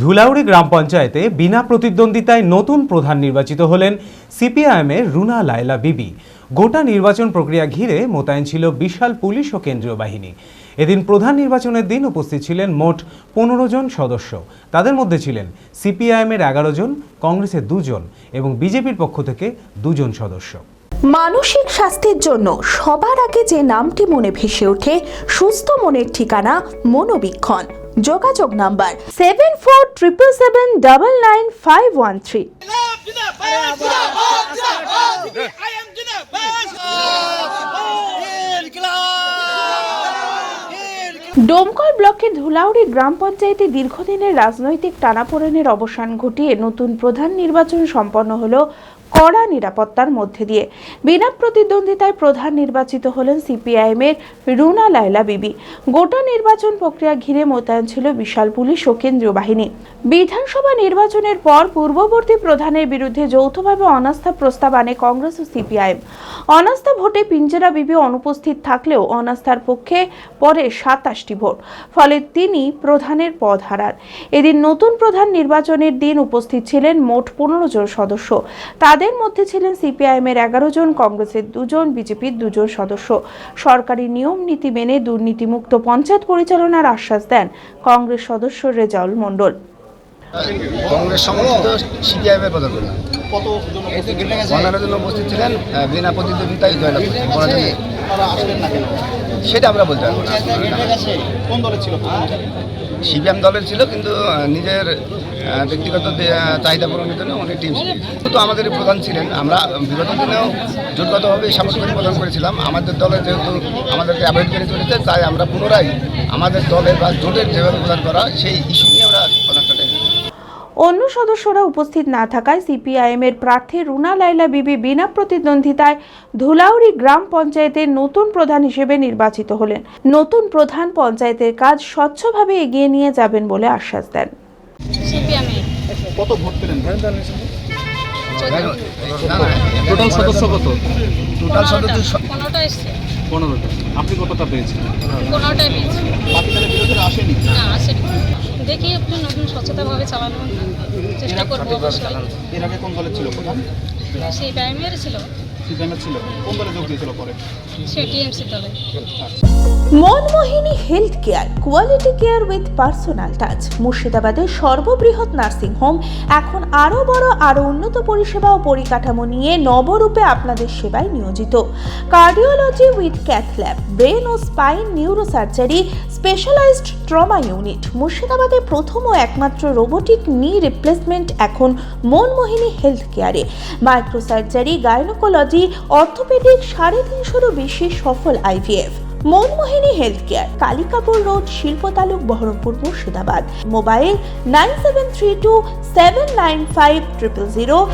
ধুলাউড়ি গ্রাম পঞ্চায়েতে বিনা প্রতিদ্বন্দ্বিতায় নতুন প্রধান নির্বাচিত হলেন সিপিআইএমের রুনা লায়লা বিবি। গোটা নির্বাচন প্রক্রিয়া ঘিরে মোতায়েন ছিল বিশাল পুলিশ ও কেন্দ্রীয় বাহিনী। এদিন প্রধান নির্বাচনের দিন উপস্থিত ছিলেন মোট 15 জন সদস্য। তাদের মধ্যে ছিলেন সিপিআইএমের 11 জন, কংগ্রেসের 2 জন এবং বিজেপির পক্ষ থেকে 2 জন সদস্য। মানসিক স্বাস্থ্যের জন্য সবার আগে যে নামটি মনে ভেসে ওঠে, সুস্থ মনের ঠিকানা মনোবীক্ষণ। যোগাযোগ নাম্বার 7477799513। ডোমকল ব্লকের ধুলাউড়ি গ্রাম পঞ্চায়েতে দীর্ঘদিনের রাজনৈতিক টানাপোড়েনের অবসান ঘটিয়ে নতুন প্রধান নির্বাচন সম্পন্ন হলো কড়া নিরাপত্তার মধ্যে দিয়ে। বিনা প্রতিদ্বন্দ্বিতায় প্রধান নির্বাচিত হলেন সিপিআইএমের রুনা লায়লা বিবি। গোটা নির্বাচন প্রক্রিয়া ঘিরে মোতায়েন ছিল বিশাল পুলিশ ও কেন্দ্রীয় বাহিনী। বিধানসভা নির্বাচনের পর পূর্ববর্তী প্রধানের বিরুদ্ধে যৌথভাবে অনাস্থা প্রস্তাব আনে কংগ্রেস ও সিপিআইএম। অনাস্থা ভোটে পিঞ্জেরা বিবি অনুপস্থিত থাকলেও অনাস্থার পক্ষে পরে 27টি ভোট, ফলে তিনি প্রধানের পদ হারান। এদিন নতুন প্রধান নির্বাচনের দিন উপস্থিত ছিলেন মোট 15 জন সদস্য। তাদের মধ্যে ছিলেন সিপিআইএমের 11 জন, কংগ্রেসের 2 জন, বিজেপির 2 জন সদস্য। সরকারি নিয়ম নীতি মেনে দুর্নীতিমুক্ত পঞ্চায়েত পরিচালনার আশ্বাস দেন কংগ্রেস সদস্য রেজাউল মণ্ডল। কংগ্রেস সমর্থিত সিপিআইএমের প্রধান জন উপস্থিত ছিলেন, বিনা প্রতিদ্বন্দ্বিতায় জয়লাভ করছেন। সেটা আমরা বলতে পারবো না। কোন দলের ছিল? সিপিএম দলের ছিল, কিন্তু নিজের ব্যক্তিগত চাহিদা পূরণের জন্য অনেক টিম তো আমাদের প্রধান ছিলেন। আমরা বিগত দিনেও জোটগতভাবে সাপোর্ট করে প্রদান করেছিলাম। আমাদের দলের যেহেতু আমাদেরকে অ্যাভয়েড করে চলেছে, তাই আমরা পুনরায় আমাদের দলের বা জোটের যেভাবে প্রদান করা সেই ইস্যু নিয়ে আমরা প্রধানটা। অন্য সদস্যরা উপস্থিত না থাকায় সিপিআইএমের প্রার্থী রুনা লায়লা বিবি বিনা প্রতিদ্বন্দ্বিতায় ধুলাউড়ি গ্রাম পঞ্চায়েতের নতুন প্রধান হিসেবে নির্বাচিত হলেন। নতুন প্রধান পঞ্চায়েতের কাজ স্বচ্ছভাবে এগিয়ে নিয়ে যাবেন বলে আশ্বাস দেন। কত ভোট পেলেন? টোটাল সদস্য কত? টোটাল সদস্য 15টা এসছে। 15টা। আপনি কতটা পেয়েছেন? 15টাই পেয়েছি। বাকি তাহলে বিরোধীরা আসেনি? না, আসেনি। দেখি একটু নতুন স্বচ্ছতাভাবে চালানো চেষ্টা করবো অবশ্যই। এর আগে কোন দলের ছিল প্রধান? সেই প্রাইমারি ছিল, সিপিএমের ছিল। কোন দলে যোগ দিয়েছিল পরে? সে টিএমসি দলে। Manmohini health care, quality care with personal touch. মুর্শিদাবাদের সর্ববৃহৎ নার্সিং হোম এখন আরও বড়, আরও উন্নত পরিষেবা ও পরিকাঠামো নিয়ে নবরূপে আপনাদের সেবায় নিয়োজিত। Cardiology with cath lab, brain ও spine neuro surgery, specialized trauma unit. মুর্শিদাবাদে প্রথম ও একমাত্র রোবোটিক নি রিপ্লেসমেন্ট এখন মনমোহিনী হেলথ কেয়ারে। মাইক্রো সার্জারি, গাইনোকোলজি, অর্থোপেডিক, 350-এরও বেশি সফল IVF। Manmohini health care, Kalikapur road, শিল্প তালুক, বহরমপুর, মুর্শিদাবাদ। মোবাইল 9732795000।